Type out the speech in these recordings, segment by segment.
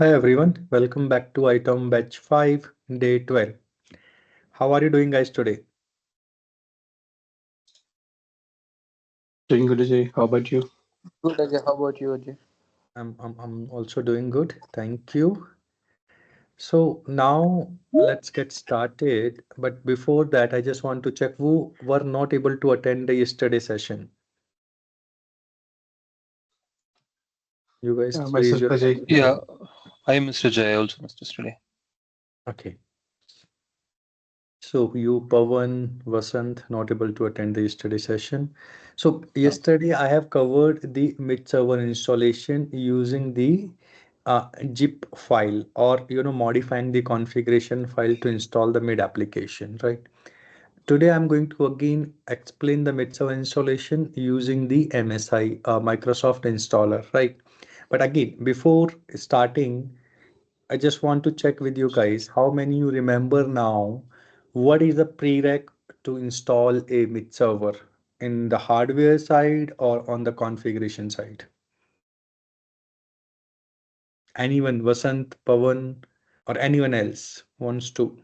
Hi everyone, welcome back to ITOM batch 5, day 12. How are you doing guys today? Doing good, Ajay. How about you? Good, Ajay. How about you, Ajay? I'm also doing good, thank you. So now let's get started. But before that, I just want to check who were not able to attend the yesterday session. You guys raise Myself, your Ajay. hand. Yeah, I Mr. Jay also missed yesterday. Okay. So you, Pawan, Vasant, not able to attend the yesterday session. So Yeah. yesterday I have covered the mid-server installation using the zip file or modifying the configuration file to install the mid application, right? Today I'm going to again explain the mid-server installation using the MSI Microsoft installer, right? But again, before starting, I just want to check with you guys how many you remember now what is the prereq to install a mid server in the hardware side or on the configuration side? Anyone, Vasant, Pavan, or anyone else wants to?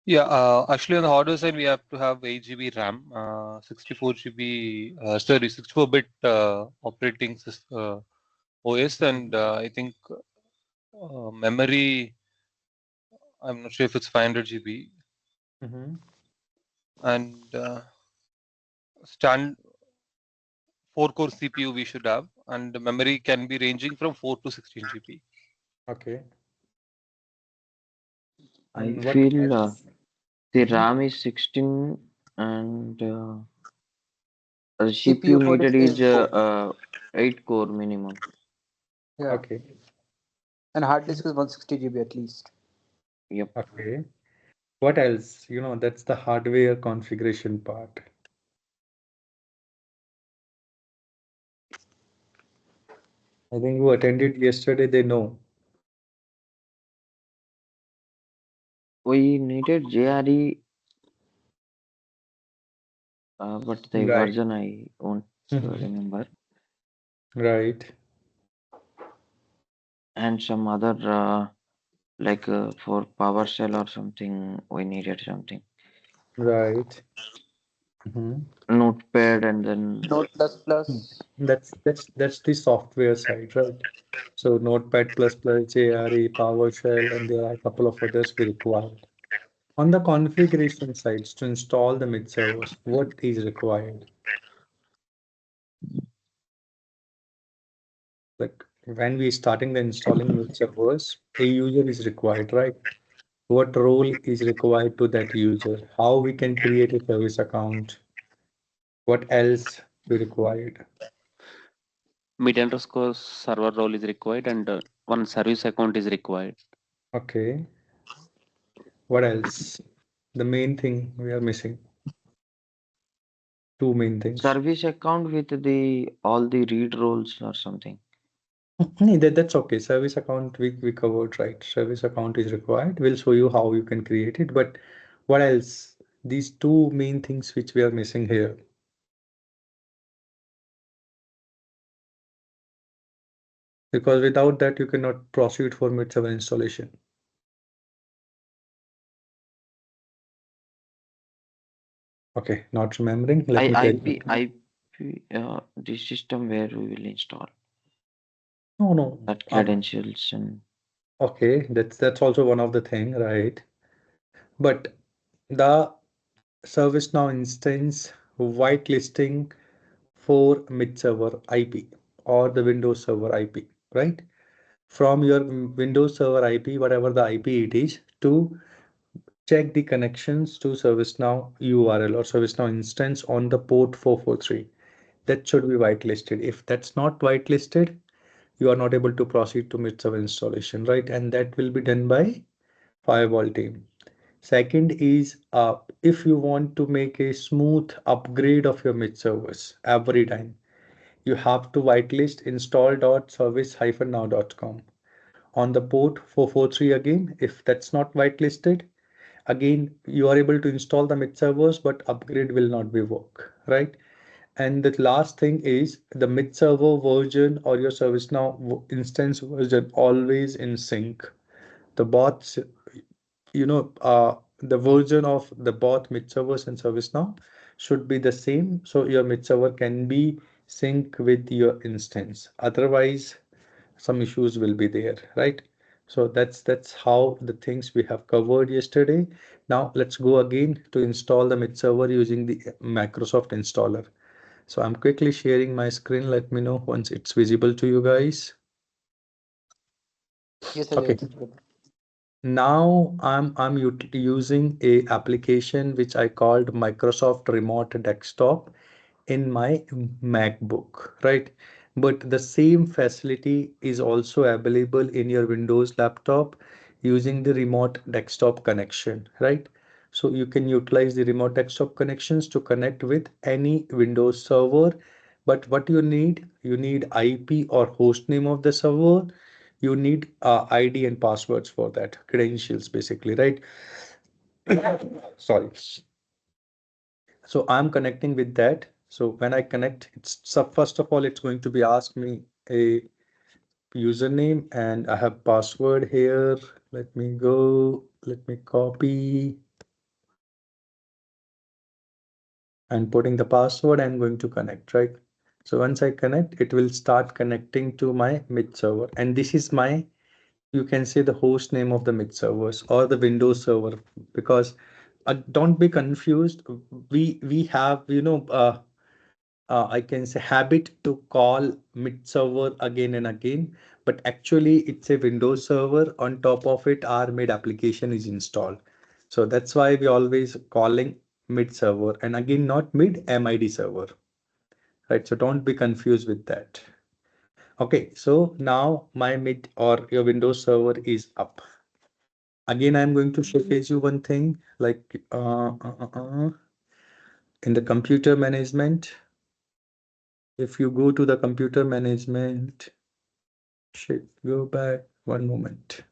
Yeah, actually on the hardware side, we have to have 8 GB RAM, 64 GB, 64-bit operating OS, and I think memory, I'm not sure if it's 500 GB, Mhm. and stand 4-core CPU we should have, and the memory can be ranging from 4 to 16 GB. Okay. I And what feel else? the Mhm. RAM is 16 and the CPU CPU for needed is is 4. 8 core minimum. Yeah. Okay. And hard disk is 160 GB at least. Yep. Okay. What else? That's the hardware configuration part. I think who attended yesterday, they know. We needed JRE, but the Right. version I won't Mhm. remember. Right. And some other for PowerShell or something, we needed something. Right. Mhm. Notepad and then Node plus Hmm. plus. That's the software side, right? So Notepad plus plus, JRE, PowerShell, and there are a couple of others we require. On the configuration sides to install the mid servers, what is required? Like when we starting the installing mid servers, a user is required, right? What role is required to that user? How we can create a service account? What else we required? Mid underscore server role is required and one service account is required. Okay. What else? The main thing we are missing. Two main things. service account with the all the read roles or something. Nee, that's okay. Service account we covered, right? Service account is required. We'll show you how you can create it. But what else? These two main things which we are missing here. Because without that, you cannot proceed for mid-server installation. Okay, not remembering. Let me tell you. IP, the system where we will install No, no. that credentials and Okay, that's also one of the thing, right? But the ServiceNow instance whitelisting for mid-server IP or the Windows Server IP, right? From your Windows Server IP, whatever the IP it is, to check the connections to ServiceNow URL or ServiceNow instance on the port 443. That should be whitelisted. If that's not whitelisted, you are not able to proceed to mid-server installation, right? And that will be done by firewall team. Second is if you want to make a smooth upgrade of your mid servers every time, you have to whitelist install.service-now.com on the port 443 again. If that's not whitelisted, again you are able to install the mid servers, but upgrade will not be work, right? And the last thing is the mid server version or your ServiceNow instance version always in sync. The bots, the version of the bot mid servers and ServiceNow should be the same, so your mid server can be sync with your instance. Otherwise, some issues will be there, right? So that's how the things we have covered yesterday. Now let's go again to install the mid server using the Microsoft installer. So I'm quickly sharing my screen. Let me know once it's visible to you guys. Yes, Okay. Ajay, it's good. Now I'm using a application which I called Microsoft Remote Desktop in my MacBook, right? But the same facility is also available in your Windows laptop using the remote desktop connection, right? So you can utilize the remote desktop connections to connect with any Windows server. But what you need IP or host name of the server. You need ID and passwords for that, credentials basically, right? Sorry. So I'm connecting with that. So when I connect, it's so first of all, it's going to be ask me a username and I have password here. Let me go, let me copy and putting the password. I'm going to connect, right? So once I connect, it will start connecting to my mid server. And this is my, you can say the host name of the mid servers or the Windows server, because don't be confused. We have, I can say habit to call mid server again and again, but actually it's a Windows server. On top of it, our mid application is installed. So that's why we always calling mid server and again not mid MID server, right? So don't be confused with that. Okay, so now my mid or your Windows server is up. Again, I'm going to showcase you one thing like in the computer management. If you go to the computer management, shit, go back one moment.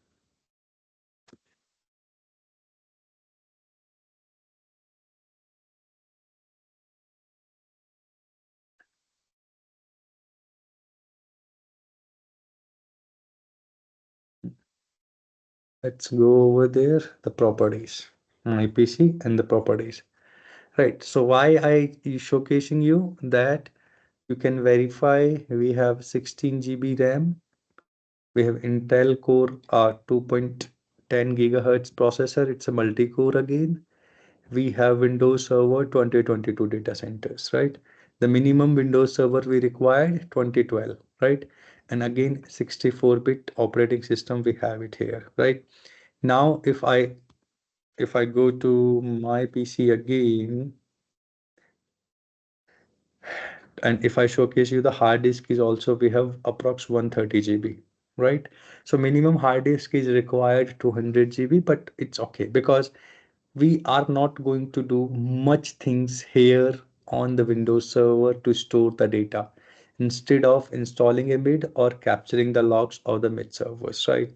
Let's go over there, the properties, my PC and the properties. Right. So why I is showcasing you that you can verify we have 16 GB RAM. We have Intel Core 2.10 gigahertz processor. It's a multi-core again. We have Windows Server 2022 data centers, right? The minimum Windows Server we required 2012, right? And again 64-bit operating system we have it here, right? Now if I go to my PC again, and if I showcase you the hard disk is also we have approx 130 GB, right? So minimum hard disk is required 200 GB, but it's okay because we are not going to do much things here on the Windows server to store the data instead of installing a mid or capturing the logs of the mid servers, right?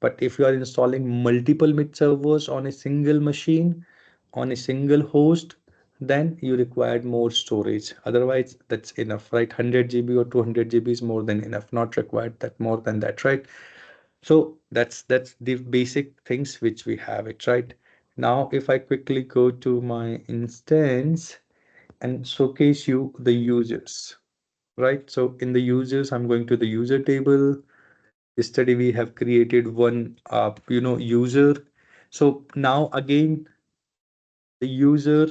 But if you are installing multiple mid servers on a single machine, on a single host, then you required more storage. Otherwise, that's enough, right? 100 GB or 200 GB is more than enough, not required that more than that, right? So that's the basic things which we have it, right? Now, if I quickly go to my instance and showcase you the users, right? So in the users, I'm going to the user table. Yesterday we have created one, user. So now again, the user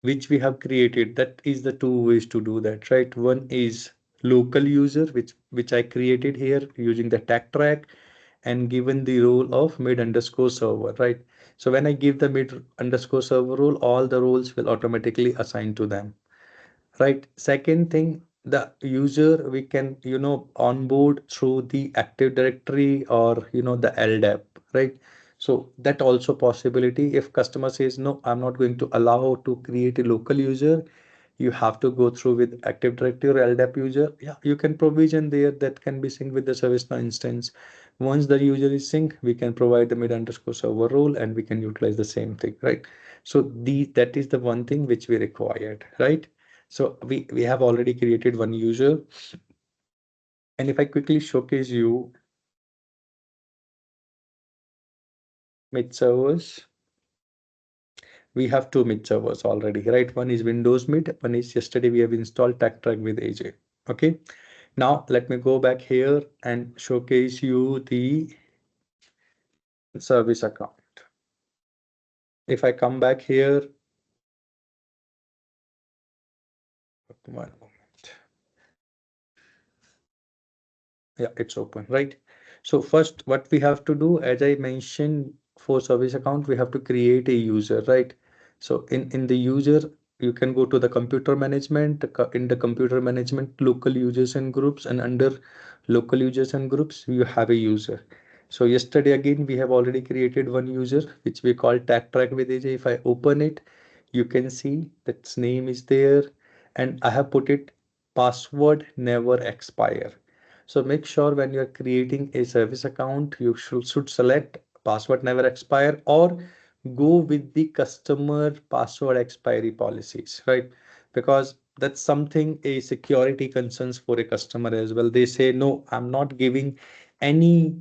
which we have created, that is the two ways to do that, right? One is local user, which I created here using the tag track and given the role of mid underscore server, right? So when I give the mid underscore server role, all the roles will automatically assign to them, right? Second thing, the user we can, onboard through the Active Directory or, the LDAP, right? So that also possibility if customer says, no, I'm not going to allow to create a local user, you have to go through with Active Directory or LDAP user. Yeah, you can provision there that can be synced with the ServiceNow instance. Once the user is synced, we can provide the mid_server role and we can utilize the same thing, right? So that is the one thing which we required, right? So we have already created one user. And if I quickly showcase you mid servers, we have two mid servers already, right? One is Windows mid, one is yesterday we have installed TechTrack with AJ. Okay. Now let me go back here and showcase you the service account. If I come back here, one moment. Yeah, it's open, right? So first, what we have to do, as I mentioned, for service account, we have to create a user, right? So in the user, you can go to the computer management, in the computer management, local users and groups, and under local users and groups, you have a user. So yesterday, again, we have already created one user, which we call TagTrack with AJ. If I open it, you can see that its name is there, and I have put it password never expire. So make sure when you're creating a service account, you should select password never expire or go with the customer password expiry policies, right? Because that's something a security concerns for a customer as well. They say, no, I'm not giving any,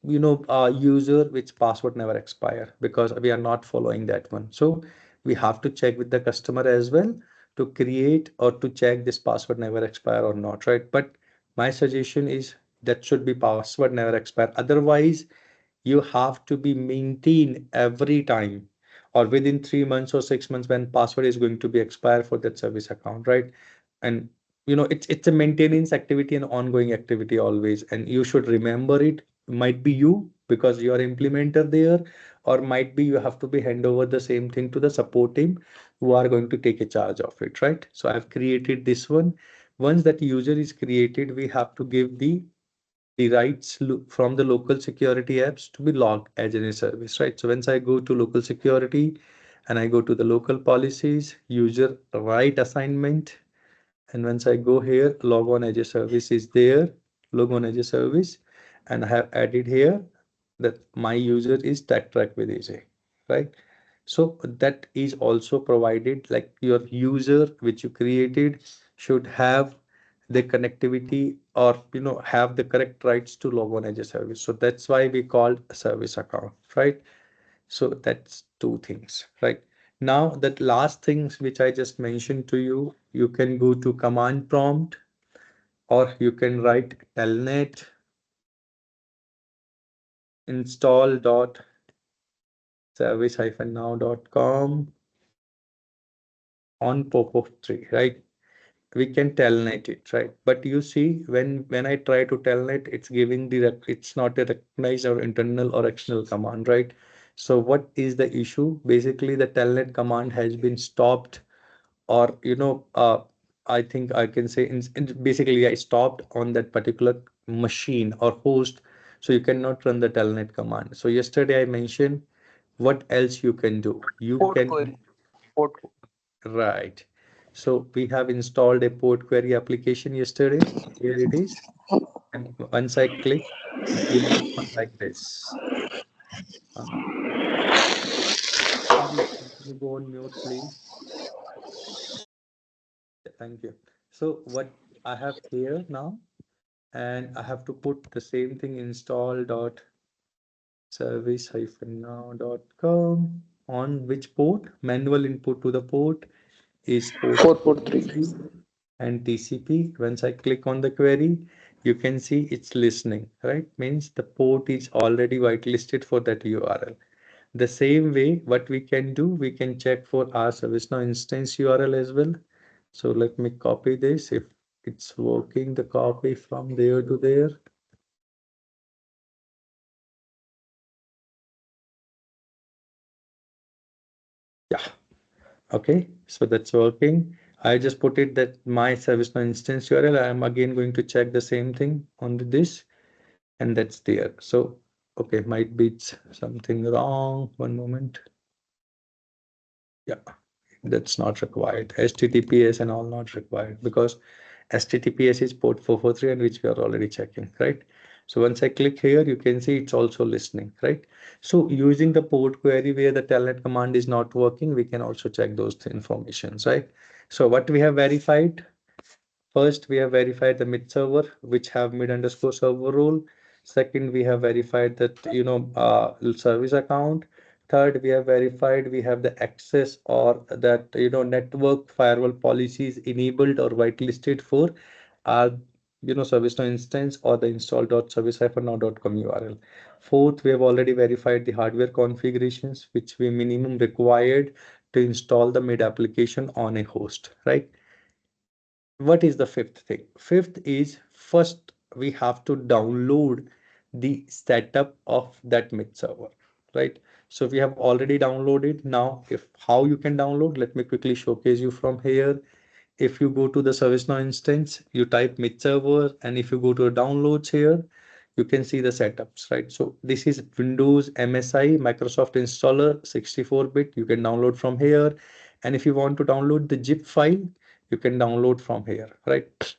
user which password never expire because we are not following that one. So we have to check with the customer as well to create or to check this password never expire or not, right? But my suggestion is that should be password never expire. Otherwise, you have to be maintained every time or within 3 months or 6 months when password is going to be expired for that service account, right? And it's a maintenance activity and ongoing activity always, and you should remember it. Might be you because you are implementer there, or might be you have to be hand over the same thing to the support team who are going to take a charge of it, right? So I've created this one. Once that user is created, we have to give the rights from the local security apps to be logged as in a service, right? So once I go to local security and I go to the local policies, user right assignment, and once I go here, log on as a service is there, log on as a service, and I have added here that my user is TechTrack with AJ, right? So that is also provided, like your user which you created should have the connectivity or have the correct rights to log on as a service. So that's why we called a service account, right? So that's two things, right? Now that last things which I just mentioned to you, you can go to command prompt or you can write telnet install dot service-now.com on pop of 3, right? We can telnet it, right? But you see, when I try to telnet, it's giving it's not a recognized or internal or external command, right? So what is the issue? Basically, the telnet command has been stopped, or I think I can say basically I stopped on that particular machine or host, so you cannot run the telnet command. So yesterday I mentioned what else you can do. You Port can query. Port. Right. So we have installed a port query application yesterday. Here it is. And once I click, it will open like this. Can you go on mute, please? Thank you. So what I have here now, and I have to put the same thing install dot service-now.com on which port? Manual input to the port is port 443. and TCP. Once I click on the query, you can see it's listening, right? Means the port is already whitelisted for that URL. The same way, what we can do, we can check for our ServiceNow instance URL as well. So let me copy this. If it's working, the copy from there to there. Yeah. Okay, so that's working. I just put it that my ServiceNow instance URL. I am again going to check the same thing on this, and that's there. So, okay, might be something wrong. One moment. Yeah, that's not required. HTTPS and all not required because HTTPS is port 443 and which we are already checking, right? So once I click here, you can see it's also listening, right? So using the port query where the telnet command is not working, we can also check those informations, right? So what we have verified, first, we have verified the mid server, which have mid underscore server role. Second, we have verified that, service account. Third, we have verified we have the access or that, network firewall policies enabled or whitelisted for our, ServiceNow instance or the install.service-now.com URL. Fourth, we have already verified the hardware configurations, which we minimum required to install the mid application on a host, right? What is the fifth thing? Fifth is first we have to download the setup of that mid server, right? So we have already downloaded. Now, if how you can download, let me quickly showcase you from here. If you go to the ServiceNow instance, you type mid server, and if you go to downloads here, you can see the setups, right? So this is Windows MSI Microsoft installer 64-bit. You can download from here. And if you want to download the zip file, you can download from here, right?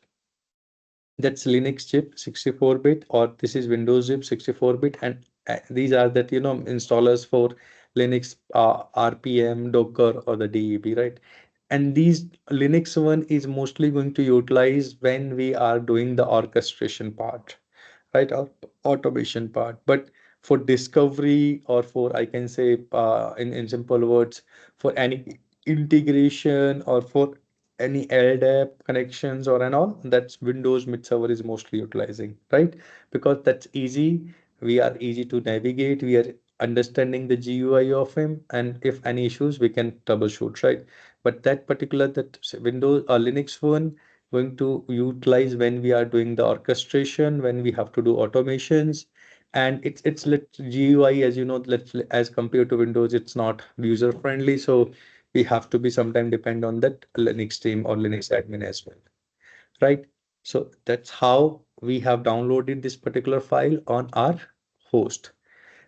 That's Linux chip 64-bit, or this is Windows zip 64-bit, and these are that installers for Linux, RPM, Docker, or the DEB, right? And these Linux one is mostly going to utilize when we are doing the orchestration part, right? Or automation part. But for discovery, or for, I can say, in simple words, for any integration or for any LDAP connections or and all, that's Windows mid server is mostly utilizing, right? Because that's easy. We are easy to navigate. We are understanding the GUI of him, and if any issues, we can troubleshoot, right? But that particular Windows or Linux one going to utilize when we are doing the orchestration, when we have to do automations, and it's GUI, as you know, as compared to Windows, it's not user friendly, so we have to be sometime depend on that Linux team or Linux admin as well, right? So that's how we have downloaded this particular file on our host.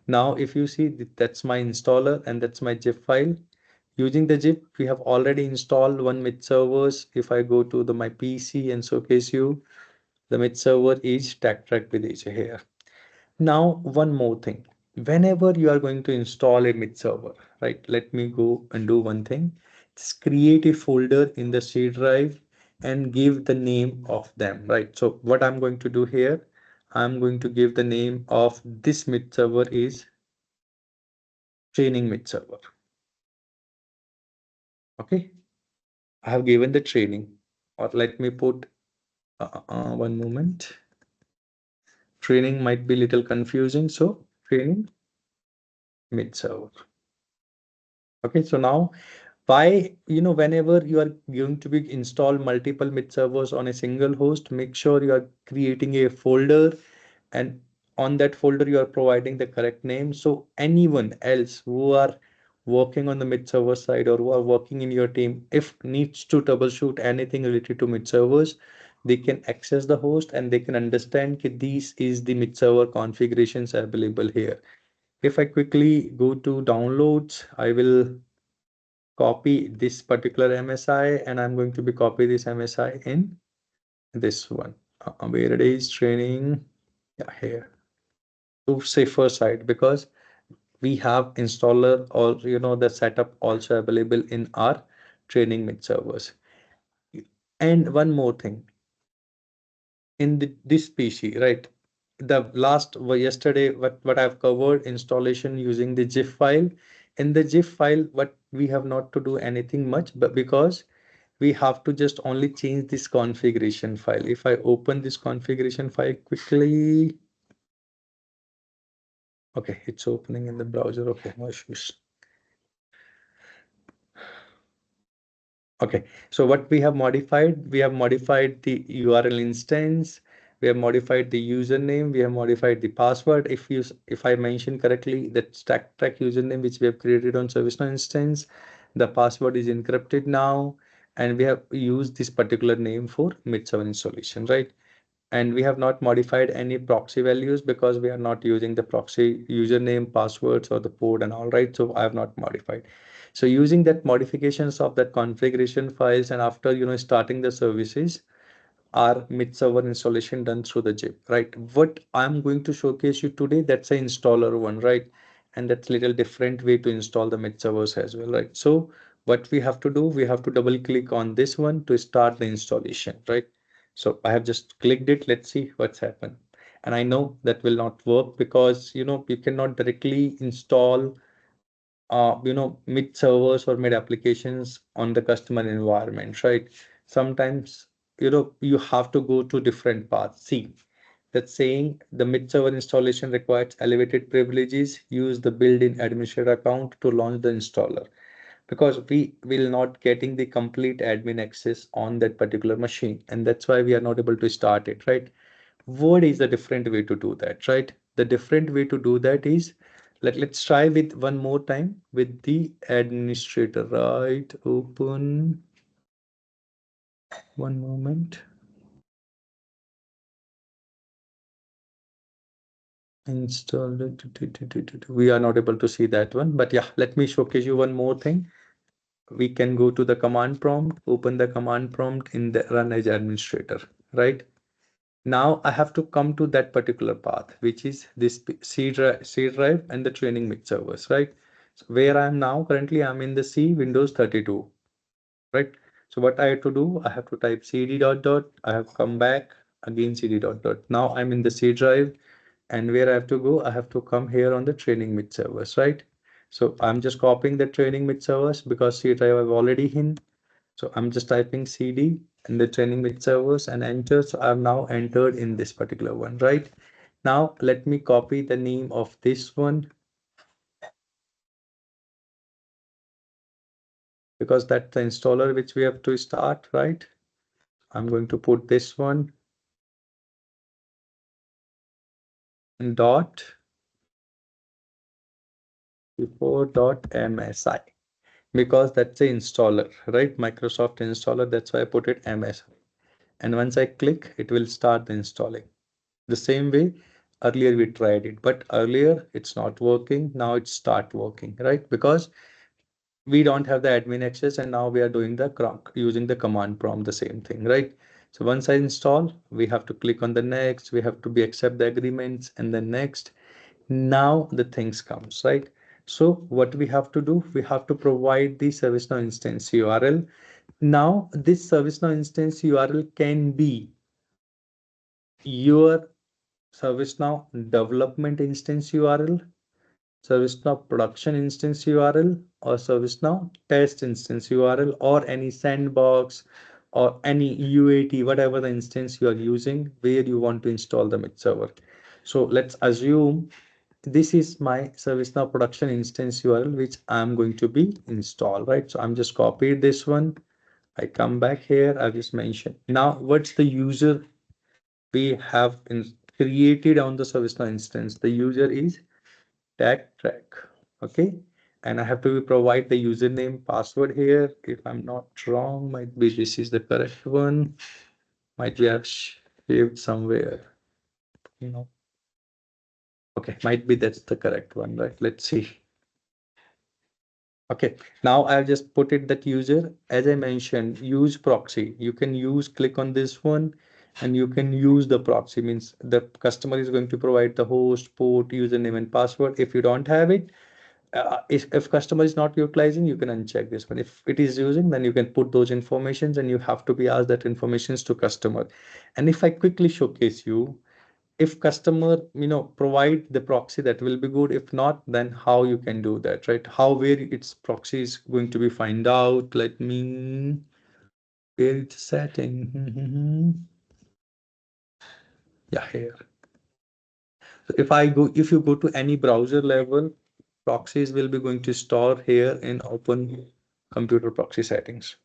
Now, if you see that's my installer and that's my zip file. Using the zip, we have already installed one mid servers. If I go to my PC and showcase you, the mid server is track with each here. Now, one more thing. Whenever you are going to install a mid server, right? Let me go and do one thing. Just create a folder in the C drive and give the name of them, right? So what I'm going to do here, I'm going to give the name of this mid server is training mid server. Okay. I have given the training, or let me put one moment. Training might be little confusing, so training mid server. Okay, so now why, whenever you are going to be install multiple mid servers on a single host, make sure you are creating a folder, and on that folder you are providing the correct name, so anyone else who are working on the mid server side or who are working in your team, if needs to troubleshoot anything related to mid servers, they can access the host and they can understand that these is the mid server configurations available here. If I quickly go to downloads, I will copy this particular MSI, and I'm going to be copy this MSI in this one, where it is training, yeah, here, to safer side, because we have installer or the setup also available in our training mid servers. And one more thing, in this PC, right? The last yesterday, what I've covered installation using the GIF file. In the GIF file, what we have not to do anything much, but because we have to just only change this configuration file. If I open this configuration file quickly, okay, it's opening in the browser. Okay, no issues. Okay, so what we have modified the URL instance, we have modified the username, we have modified the password. If I mention correctly, that stack track username which we have created on ServiceNow instance, the password is encrypted now, and we have used this particular name for mid-server installation, right? And we have not modified any proxy values because we are not using the proxy username, passwords, or the port and all, right? So I have not modified. So using that modifications of that configuration files, and after starting the services, our mid-server installation done through the zip, right? What I'm going to showcase you today, that's an installer one, right? And that's a little different way to install the mid-servers as well, right? So what we have to do, we have to double click on this one to start the installation, right? So I have just clicked it. Let's see what's happened. And I know that will not work because, you know, you cannot directly install mid servers or mid applications on the customer environment, right? Sometimes, you have to go to different paths. See, that's saying the mid server installation requires elevated privileges. Use the built-in administrator account to launch the installer because we will not getting the complete admin access on that particular machine, and that's why we are not able to start it, right? What is the different way to do that, right? The different way to do that is, let's try with one more time with the administrator, right? Open, one moment. Install it. We are not able to see that one, but yeah, let me showcase you one more thing. We can go to the command prompt, open the command prompt in the run as administrator, right? Now I have to come to that particular path, which is this C drive and the training mix servers, right? So where I am now, currently I'm in the C Windows 32, right? So what I have to do, I have to type cd dot dot, I have come back again cd dot dot. Now I'm in the C drive, and where I have to go, I have to come here on the training mid servers, right? So I'm just copying the training mid servers because C drive I've already in. So I'm just typing cd and the training mid servers and enter. So I've now entered in this particular one, right? Now let me copy the name of this one because that's the installer which we have to start, right? I'm going to put this one dot before dot MSI because that's the installer, right? Microsoft installer. That's why I put it MSI. And once I click, it will start the installing. The same way earlier we tried it, but earlier it's not working. Now it start working, right? Because we don't have the admin access, and now we are doing the using the command prompt, the same thing, right? So once I install, we have to click on the next, we have to be accept the agreements and then next. Now the things comes, right? So what we have to do, we have to provide the ServiceNow instance URL. Now this ServiceNow instance URL can be your ServiceNow development instance URL, ServiceNow production instance URL, or ServiceNow test instance URL, or any sandbox or any UAT, whatever the instance you are using where you want to install the mid server. So let's assume this is my ServiceNow production instance URL which I'm going to be installed, right? So I'm just copied this one. I come back here, I just mentioned. Now, what's the user we have created on the ServiceNow instance? The user is track, okay? And I have to provide the username password here. If I'm not wrong, might be this is the correct one. Might be I've saved somewhere, you know. Okay, might be that's the correct one, right? Let's see. Okay, now I've just put it that user, as I mentioned, use proxy. You can use, click on this one, and you can use the proxy, means the customer is going to provide the host, port, username, and password. If you don't have it, if customer is not utilizing, you can uncheck this one. If it is using, then you can put those informations, and you have to be asked that informations to customer. And if I quickly showcase you, if customer provide the proxy, that will be good. If not, then how you can do that, right? How, where its proxy is going to be find out. Let me, where it's setting. Yeah, here. So if you go to any browser level, proxies will be going to store here in open computer proxy settings.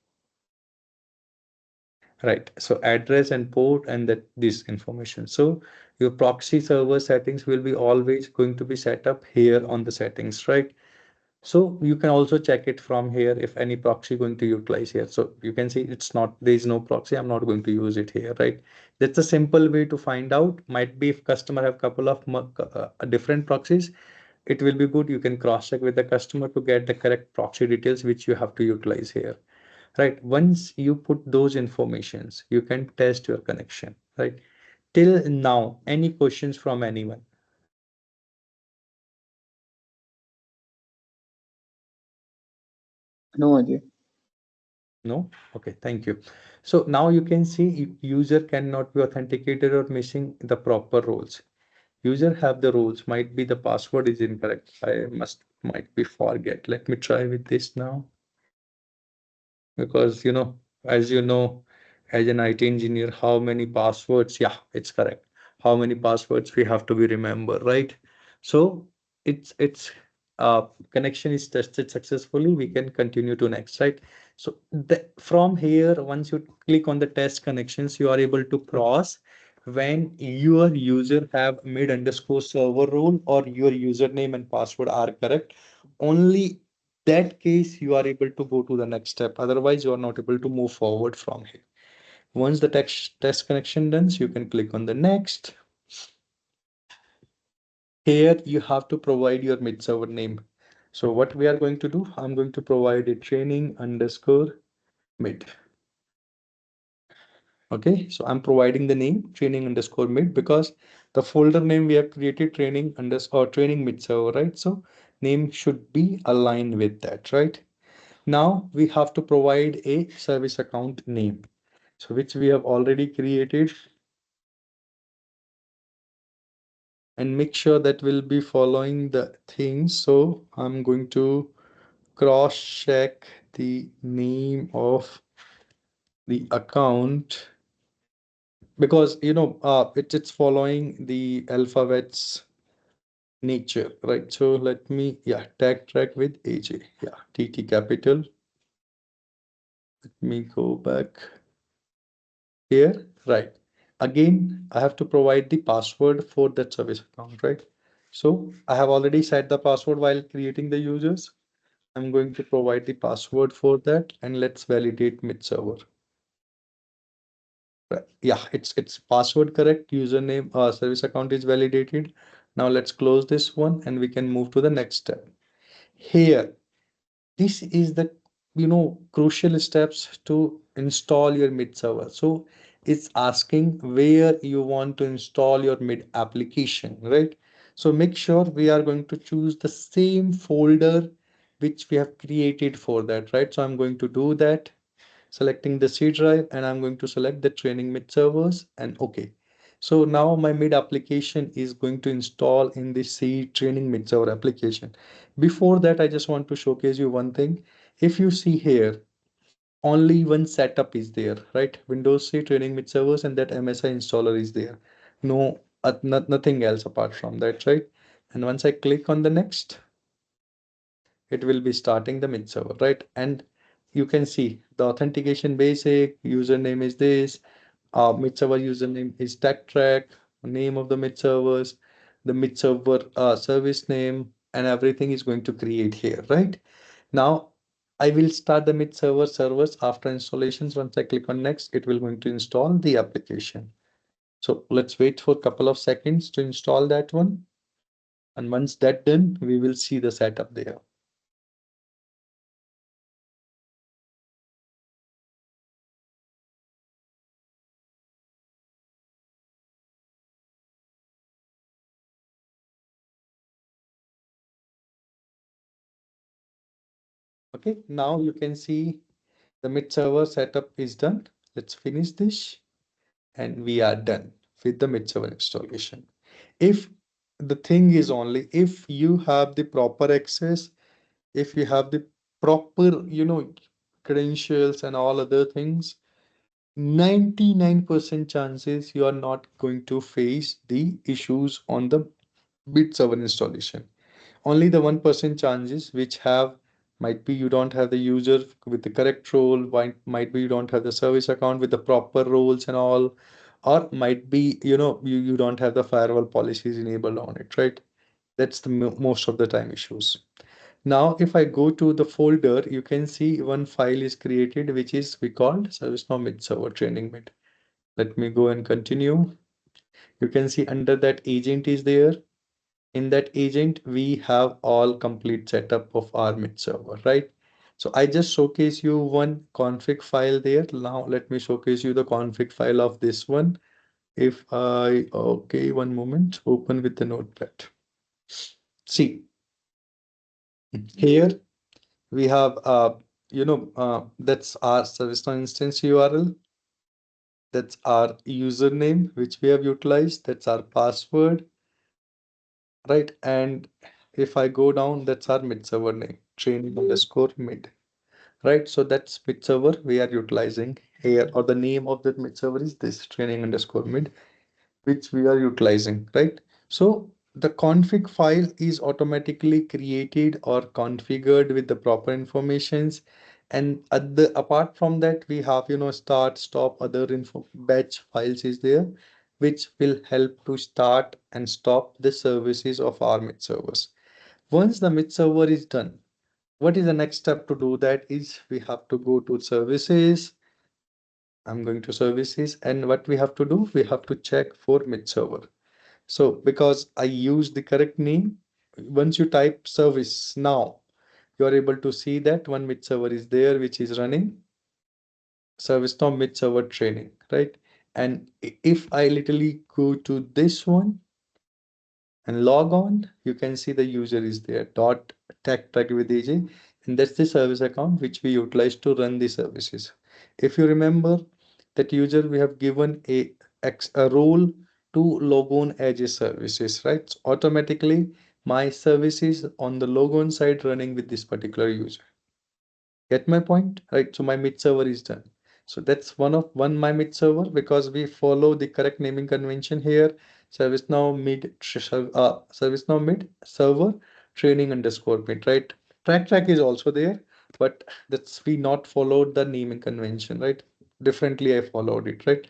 Right, so address and port and that this information. So your proxy server settings will be always going to be set up here on the settings, right? So you can also check it from here if any proxy going to utilize here. So you can see it's not, there is no proxy, I'm not going to use it here, right? That's a simple way to find out. Might be if customer have couple of different proxies, it will be good. You can cross check with the customer to get the correct proxy details which you have to utilize here. right? Once you put those informations, you can test your connection, right? Till now, any questions from anyone? No, Ajay. No? Okay, thank you. So now you can see user cannot be authenticated or missing the proper roles. User have the roles, might be the password is incorrect. Might be forget. Let me try with this now. Because as you know, as an IT engineer, how many passwords? Yeah, it's correct. How many passwords we have to be remember, right? So it's connection is tested successfully. We can continue to next, right? So from here, once you click on the test connections, you are able to cross when your user have mid underscore server role or your username and password are correct. Only that case you are able to go to the next step, otherwise you are not able to move forward from here. Once the test connection done, you can click on the next. Here you have to provide your mid server name. So what we are going to do, I'm going to provide a training underscore mid. Okay, so I'm providing the name training underscore mid because the folder name we have created training underscore training mid server, right? So name should be aligned with that, right? Now we have to provide a service account name, so which we have already created, and make sure that we'll be following the things. So I'm going to cross check the name of the account because it's following the alphabets nature, right? So let me tag track with AJ, TT capital. Let me go back here, right? Again, I have to provide the password for that service account, right? So I have already set the password while creating the users. I'm going to provide the password for that, and let's validate mid server. Right. Yeah, it's password correct. Username, service account is validated. Now let's close this one and we can move to the next step. Here, this is the crucial steps to install your mid server. So it's asking where you want to install your mid application, right? So make sure we are going to choose the same folder which we have created for that, right? So I'm going to do that, selecting the C drive, and I'm going to select the training mid servers and okay. So now my mid application is going to install in the C training mid server application. Before that, I just want to showcase you one thing. If you see here, only one setup is there, right? Windows C training mid servers and that MSI installer is there. No, nothing else apart from that, right? And once I click on the next, it will be starting the mid server, right? And you can see the authentication basic username is this, mid server username is tech track, name of the mid servers, the mid server service name, and everything is going to create here, right? Now I will start the mid server servers after installations. Once I click on next, it will going to install the application. So let's wait for a couple of seconds to install that one. And once that done, we will see the setup there. Okay, now you can see the mid server setup is done. Let's finish this and we are done with the mid server installation. If the thing is only if you have the proper access, if you have the proper, credentials and all other things, 99% chances you are not going to face the issues on the mid server installation. Only the 1% chances which have might be you don't have the user with the correct role, might be you don't have the service account with the proper roles and all, or might be you don't have the firewall policies enabled on it, right? That's the most of the time issues. Now if I go to the folder, you can see one file is created which is we called ServiceNow mid server training mid. Let me go and continue. You can see under that agent is there. In that agent, we have all complete setup of our mid server, right? So I just showcase you one config file there. Now let me showcase you the config file of this one. If I, okay, one moment, open with the notepad. See, here we have, that's our ServiceNow instance URL. That's our username, which we have utilized. That's our password, right? And if I go down, that's our mid server name, training_mid, right? So that's mid server we are utilizing here, or the name of that mid server is this training_mid, which we are utilizing, right? So the config file is automatically created or configured with the proper informations. And at the apart from that, we have, start, stop, other info batch files is there, which will help to start and stop the services of our mid servers. Once the mid server is done, what is the next step to do that is we have to go to services. I'm going to services, and what we have to do, we have to check for mid server. So because I use the correct name, once you type service now, you are able to see that one mid server is there, which is running ServiceNow mid server training, right? And if I literally go to this one and log on, you can see the user is there, dot tech track with AJ, and that's the service account which we utilize to run the services. If you remember that user, we have given a role to log on as a services, right? So automatically my services on the logon side running with this particular user. Get my point, right? So my mid server is done. So that's one my mid server, because we follow the correct naming convention here. ServiceNow mid server training_mid, right? Track is also there, but that's we not followed the naming convention, right? Differently I followed it, right?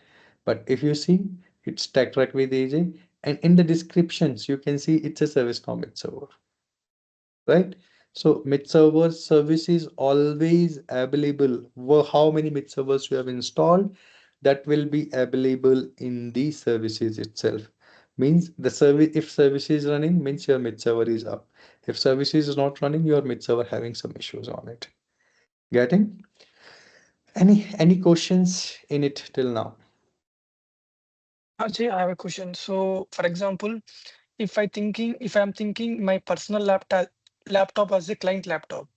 But if you see, it's track with AJ, and in the descriptions you can see it's a ServiceNow mid server, right? So mid server service is always available. How many mid servers you have installed, that will be available in the services itself. Means the service, if service is running, means your mid server is up. If service is not running, your mid server having some issues on it. Getting? Any questions in it till now? Ajay, I have a question. So, for example, if I'm thinking my personal laptop as a client laptop,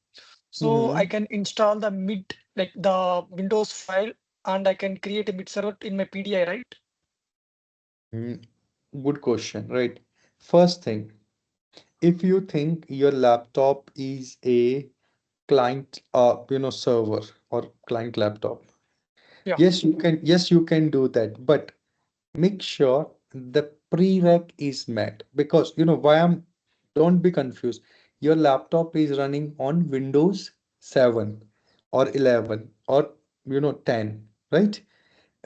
so I Mhm. can install the mid like the Windows file and I can create a mid server in my PDI, right? Mm, Good question, right? First thing, if you think your laptop is a client server or client laptop, Yeah, yes you can do that, but make sure the prereq is met, because why I'm, don't be confused, your laptop is running on Windows 7 or 11 or 10, right?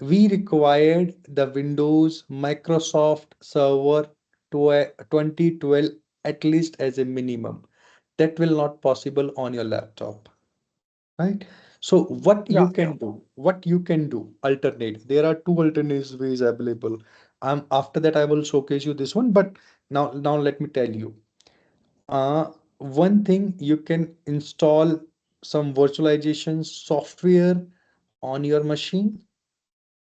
We required the Windows Microsoft Server 2012 at least as a minimum. That will not possible on your laptop, right? So yeah, what you can do alternate, there are two alternate ways available. After that I will showcase you this one, but now let me tell you, uh one thing, you can install some virtualization software on your machine.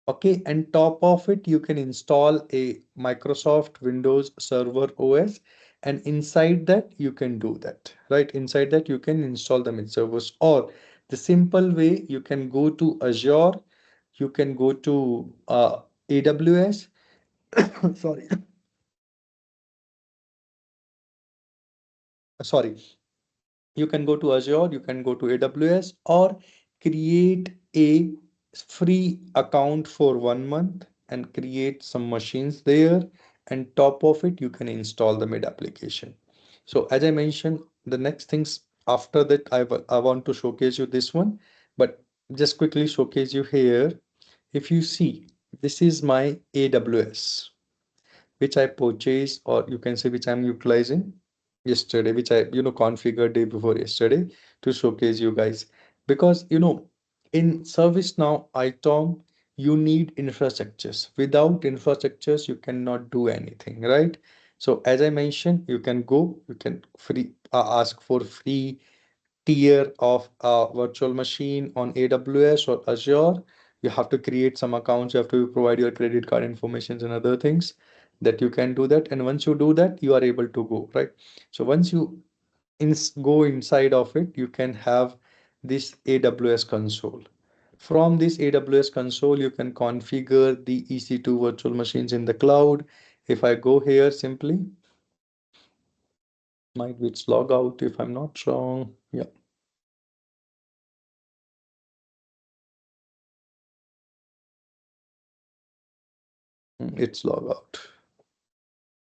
Okay, and top of it, you can install a Microsoft Windows Server OS, and inside that you can do that, right? Inside that you can install the mid servers, or the simple way, you can go to Azure, you can go to AWS. Sorry, sorry. You can go to Azure, you can go to AWS, or create a free account for 1 month and create some machines there. And top of it, you can install the mid application. So as I mentioned, the next things after that, I want to showcase you this one, but just quickly showcase you here. If you see, this is my AWS, which I purchased, or you can say which I'm utilizing yesterday, which I configured day before yesterday to showcase you guys. Because in ServiceNow ITOM, you need infrastructures. Without infrastructures, you cannot do anything, right? So as I mentioned, you can go, you can free ask for free tier of a virtual machine on AWS or Azure. You have to create some accounts, you have to provide your credit card information and other things that you can do that. And once you do that, you are able to go, right? So once you go inside of it, you can have this AWS console. From this AWS console, you can configure the EC2 virtual machines in the cloud. If I go here simply, might be it's log out if I'm not wrong. Yeah. It's log out.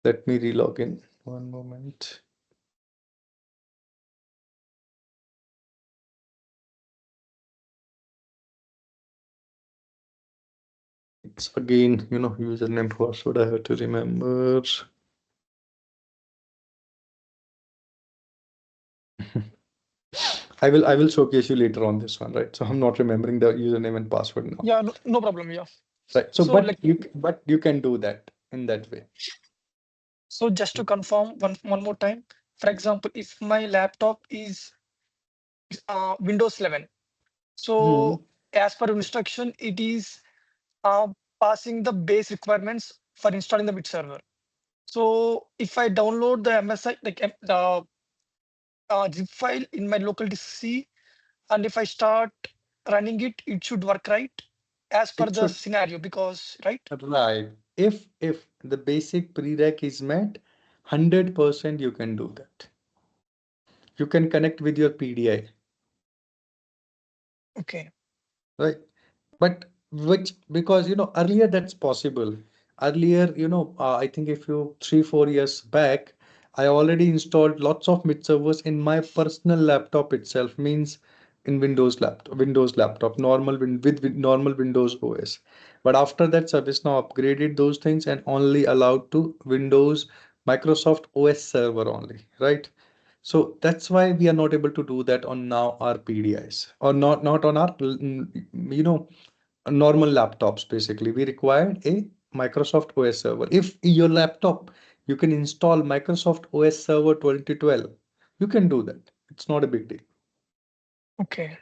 Let me relog in. One moment. It's again, username, password I have to remember. I will showcase you later on this one, right? So I'm not remembering the username and password now. Yeah, no problem. Yeah. Right. So, So but like, you can do that in that way. so just to confirm one more time, for example, if my laptop is Windows 11, so as per instruction, it is uh, passing the base requirements for installing the bit server. So if I download the MSI, like the zip file in my local disk C, and if I start running it, it should work right as per It the should, scenario, because right. right. If the basic prereq is met, 100% you can do that. You can connect with your PDI, Okay. right? But which, because earlier that's possible. Earlier, I think if you 3-4 years back, I already installed lots of mid servers in my personal laptop itself, means in Windows laptop, normal with normal Windows OS. But after that, ServiceNow upgraded those things and only allowed to Windows Microsoft OS server only, right? So that's why we are not able to do that on now our PDIs, or not on our normal laptops. Basically, we required a Microsoft OS server. If your laptop you can install Microsoft OS Server 2012, you can do that. It's not a big deal. Okay.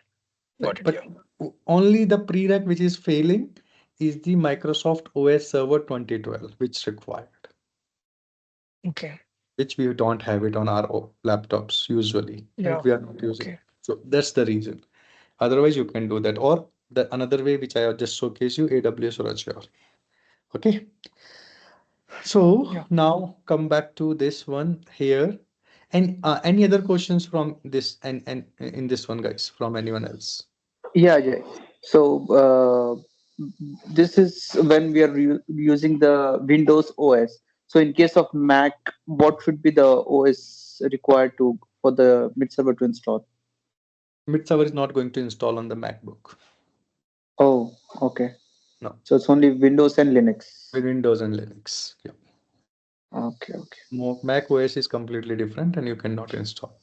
Right? Got it. But Yeah. only the prereq which is failing is the Microsoft OS Server 2012, which required, Okay. which we don't have it on our laptops usually, right? Yeah. We are not using. Okay. So that's the reason. Otherwise, you can do that. Or the another way which I just showcase you, AWS or Azure. Okay. So Yeah. now come back to this one here. And any other questions from this and in this one, guys, from anyone else? Yeah, Jay. So this is when we are using the Windows OS. So in case of Mac, what should be the OS required to for the mid server to install? Midsummer is not going to install on the MacBook. Oh, okay. No, So it's only Windows and Linux. with Windows and Linux. Yeah. Okay, okay. Mac OS is completely different and you cannot install.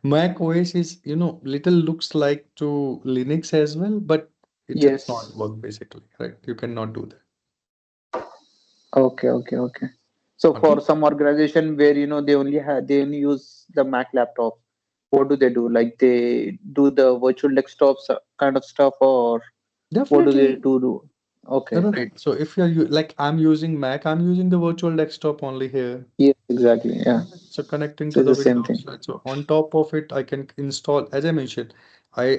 Mac OS is, little looks like to Linux as well, but it does not Yes. work basically, right? You cannot do that. Okay, okay, okay. So for Okay. some organization where they only use the Mac laptop, what do they do? Like they do the virtual desktops kind of stuff, or what do they Definitely. do? Okay. Right. So if you're like I'm using Mac, I'm using the virtual desktop only here. Yes, exactly. Yeah. So connecting So to it's the the same thing. Windows. Right? So on top of it, I can install, as I mentioned, I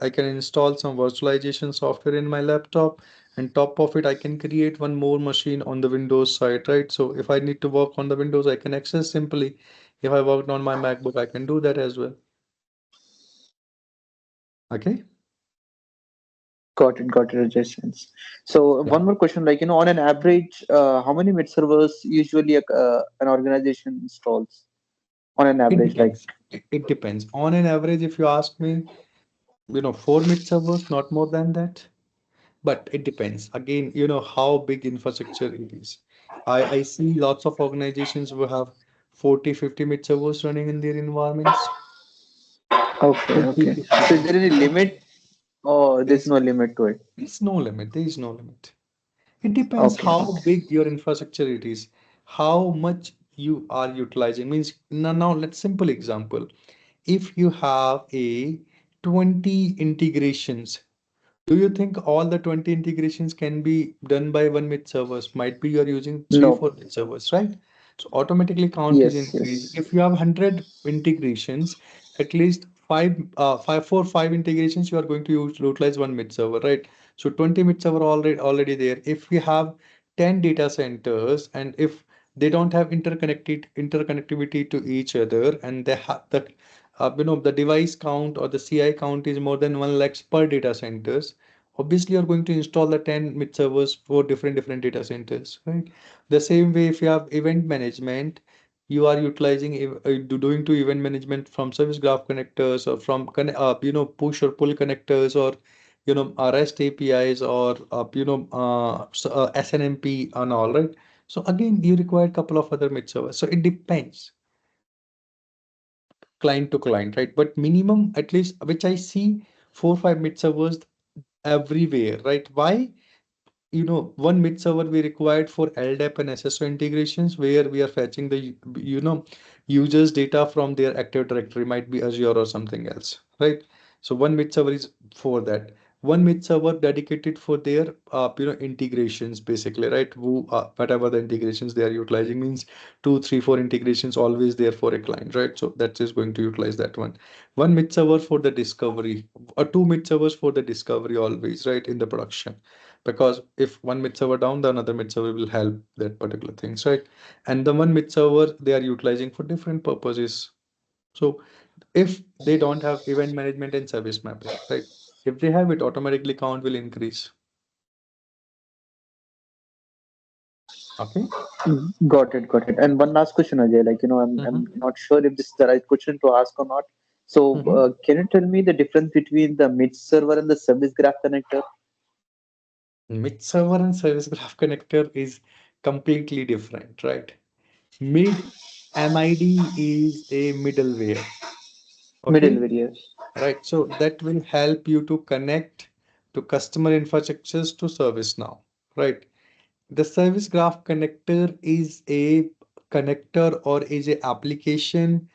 can install some virtualization software in my laptop. And top of it, I can create one more machine on the Windows side, right? So if I need to work on the Windows, I can access simply. If I worked on my MacBook, I can do that as well. Okay. Got it, adjustments. So Yeah. one more question, like on an average, how many mid servers usually an organization installs on an It average? Like depends. It depends. On an average, if you ask me, 4 mid servers, not more than that. But it depends. Again, how big infrastructure it is. I see lots of organizations who have 40, 50 mid servers running in their environments. okay, 50, okay. 50, So is there any 60. limit, or there's There's, no limit to it? there's no limit. There is no limit. It depends Okay, how okay. big your infrastructure it is, how much you are utilizing. Means now let's simple example. if you have a 20 integrations, do you think all the 20 integrations can be done by one mid servers? Might be you're using three, No. four mid servers, right? So automatically count is Yes, increasing. yes. If you have 100 integrations, at least five integrations, you are going to utilize one mid server, right? So 20 mid server already there. If we have 10 data centers and if they don't have interconnectivity to each other and they have the device count or the CI count is more than 1 lakhs per data centers, obviously you're going to install the 10 mid servers for different data centers, right? The same way, if you have event management, you are utilizing doing to event management from service graph connectors or from push or pull connectors or REST APIs or SNMP and all, right? So again, you require a couple of other mid servers. So it depends client to client, right? But minimum, at least, which I see 4 5 mid servers everywhere, right? Why? One mid server we required for LDAP and SSO integrations where we are fetching the users data from their Active Directory, might be Azure or something else, right? So one mid server is for that. One mid server dedicated for their integrations, basically, right? Whatever the integrations they are utilizing means 2 3 4 integrations always there for a client, right? So that is going to utilize that one. One mid server for the discovery, or two mid servers for the discovery always, right, in the production, because if one mid server down, the another mid server will help that particular things, right? And the one mid server they are utilizing for different purposes. So if they don't have event management and service mapping, right? If they have it, automatically count will increase. Okay. Got it, got it. And one last question, Ajay. I'm not sure if this is the right question to ask or not. So, can you tell me the difference between the mid server and the service graph connector? Mid server and service graph connector is completely different, right? Mid MID is a middleware. Okay. Middleware, yes. Right. So that will help you to connect to customer infrastructures to ServiceNow. Right. The service graph connector is a connector or is a application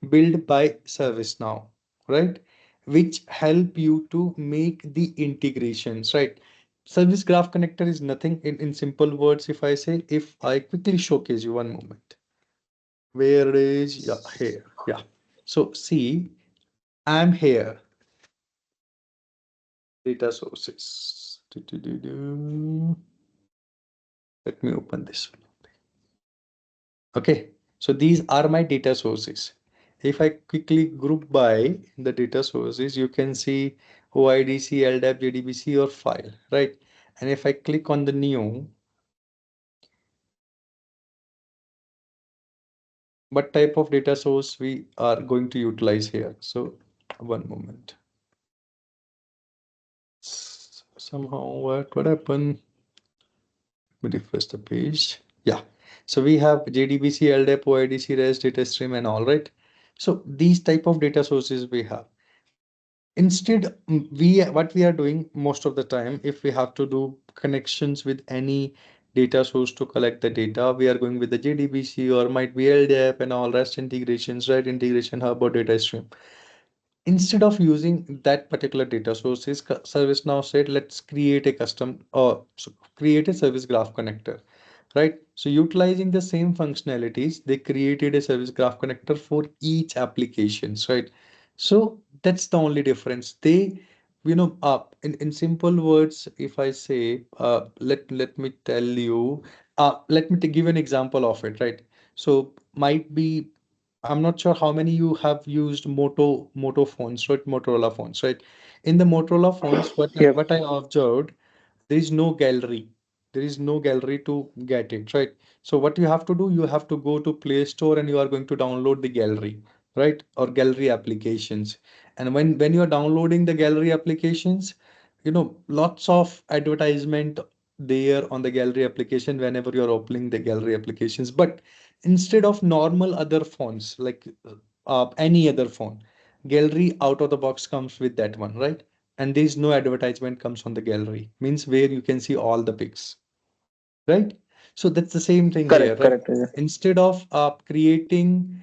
built by ServiceNow, right? Which help you to make the integrations, right? Service graph connector is nothing in simple words. If I say, if I quickly showcase you one moment, where it is, yeah, here, yeah. So see, I'm here, data sources. Let me open this one. Okay, so these are my data sources. If I quickly group by the data sources, you can see OIDC, LDAP, JDBC or file, right? And if I click on the new, what type of data source we are going to utilize here? So one moment. Somehow what happened? Let me refresh the page. Yeah. So we have JDBC, LDAP, OIDC, REST, data stream, and all, right. So these type of data sources we have. Instead, what we are doing most of the time, if we have to do connections with any data source to collect the data, we are going with the JDBC or might be LDAP and all REST integrations, right? Integration hub or data stream. Instead of using that particular data sources, ServiceNow said, let's create a custom or create a service graph connector, right? So utilizing the same functionalities, they created a service graph connector for each applications, right? So that's the only difference. They, in simple words, if I say, let me tell you, let me give an example of it, right? So might be, I'm not sure how many you have used Moto phones, right? Motorola phones, right? In the Motorola phones, Yep. what I observed, there is no gallery. There is no gallery to get it, right? So what you have to do, you have to go to Play Store and you are going to download the gallery, right? Or gallery applications. And when you are downloading the gallery applications, lots of advertisement there on the gallery application whenever you're opening the gallery applications. But instead of normal other phones, like any other phone, gallery out of the box comes with that one, right? And there's no advertisement comes on the gallery, means where you can see all the pics, right? So that's the same thing here, Correct, right? correct, Ajay. Instead of creating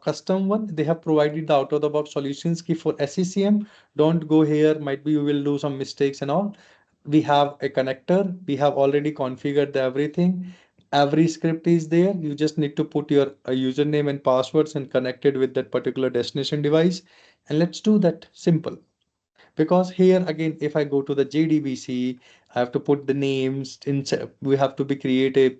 custom one, they have provided the out of the box solutions key for SCCM. Don't go here, might be you will do some mistakes and all. We have a connector, we have already configured everything. Every script is there. You just need to put your username and passwords and connect it with that particular destination device. And let's do that simple. Because here again, if I go to the JDBC, I have to put the names in, we have to be creative,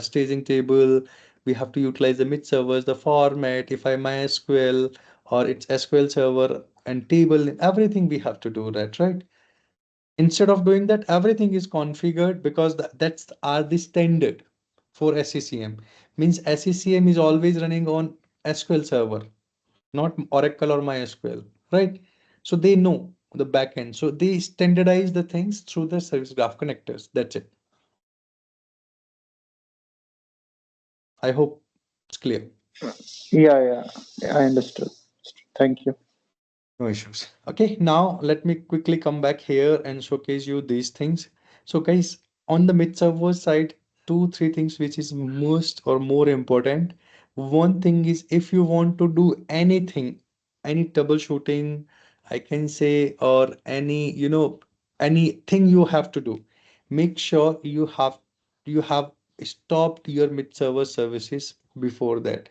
staging table, we have to utilize the mid servers, the format, if I MySQL or it's SQL server and table, everything we have to do that, right? Instead of doing that, everything is configured because that's are the standard for SCCM. Means SCCM is always running on SQL server, not Oracle or MySQL, right? So they know the backend. So they standardize the things through the service graph connectors. That's it. I hope it's clear. Yeah, I understood. Thank you. No issues. Okay, now let me quickly come back here and showcase you these things. So guys, on the mid server side, two, three things which is most or more important. One thing is if you want to do anything, any troubleshooting, I can say, or any, anything you have to do, make sure you have stopped your mid server services before that,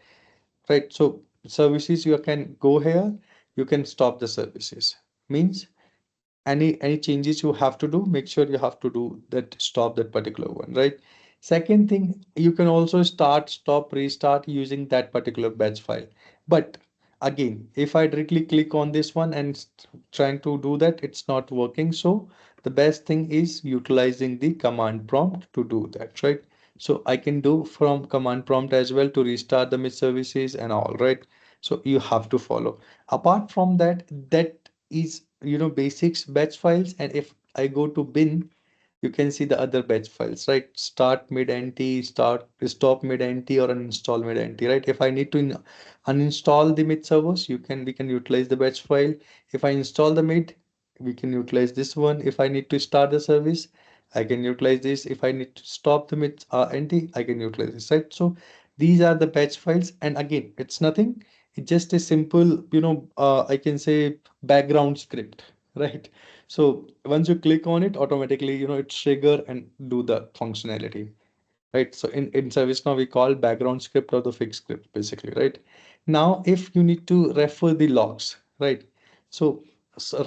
right? So services you can go here, you can stop the services. Means any changes you have to do, make sure you have to do that, stop that particular one, right? Second thing, you can also start, stop, restart using that particular batch file. But again, if I directly click on this one and trying to do that, it's not working. So the best thing is utilizing the command prompt to do that, right? So I can do from command prompt as well to restart the mid services and all, right? So you have to follow. Apart from that, that is basics batch files. And if I go to bin, you can see the other batch files, right? Start mid NT, start stop mid NT, or uninstall mid NT, right? If I need to uninstall the mid servers, we can utilize the batch file. If I install the mid, we can utilize this one. If I need to start the service, I can utilize this. If I need to stop the mid NT, I can utilize this, right? So these are the batch files. And again, it's nothing. It's just a simple, I can say background script, right? So once you click on it, automatically, it trigger and do the functionality, right? So in ServiceNow, we call background script or the fixed script, basically, right? Now, if you need to refer the logs, right? So,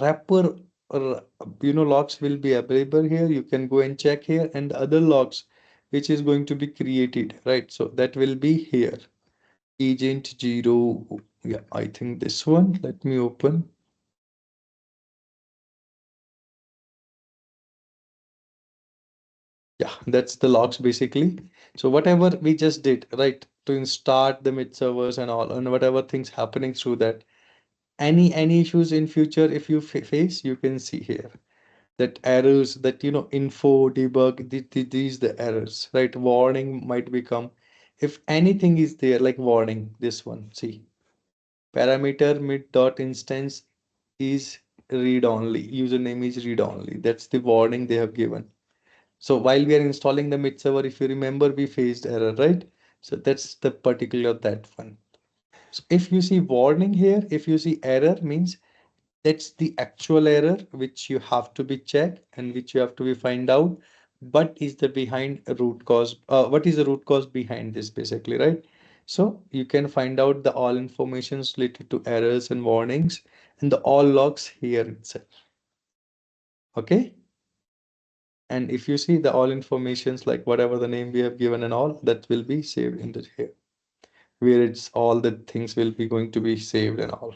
wrapper, logs will be available here. You can go and check here, and the other logs, which is going to be created, right? So that will be here. Agent 0, yeah, I think this one. Let me open. Yeah, that's the logs basically. So whatever we just did, right, to start the mid servers and all, and whatever things happening through that, any issues in future, if you face, you can see here that errors, that info debug, these the errors, right? Warning might become if anything is there, like warning. This one, see, parameter mid dot instance is read only. Username is read only. That's the warning they have given. So while we are installing the mid server, if you remember, we faced error, right? So that's the particular that one. So if you see warning here, if you see error, means that's the actual error which you have to be checked and which you have to be find out. What is the behind root cause? What is the root cause behind this, basically, right? So you can find out the all informations related to errors and warnings and the all logs here itself. Okay. And if you see the all informations, like whatever the name we have given and all, that will be saved in the here, where it's all the things will be going to be saved and all.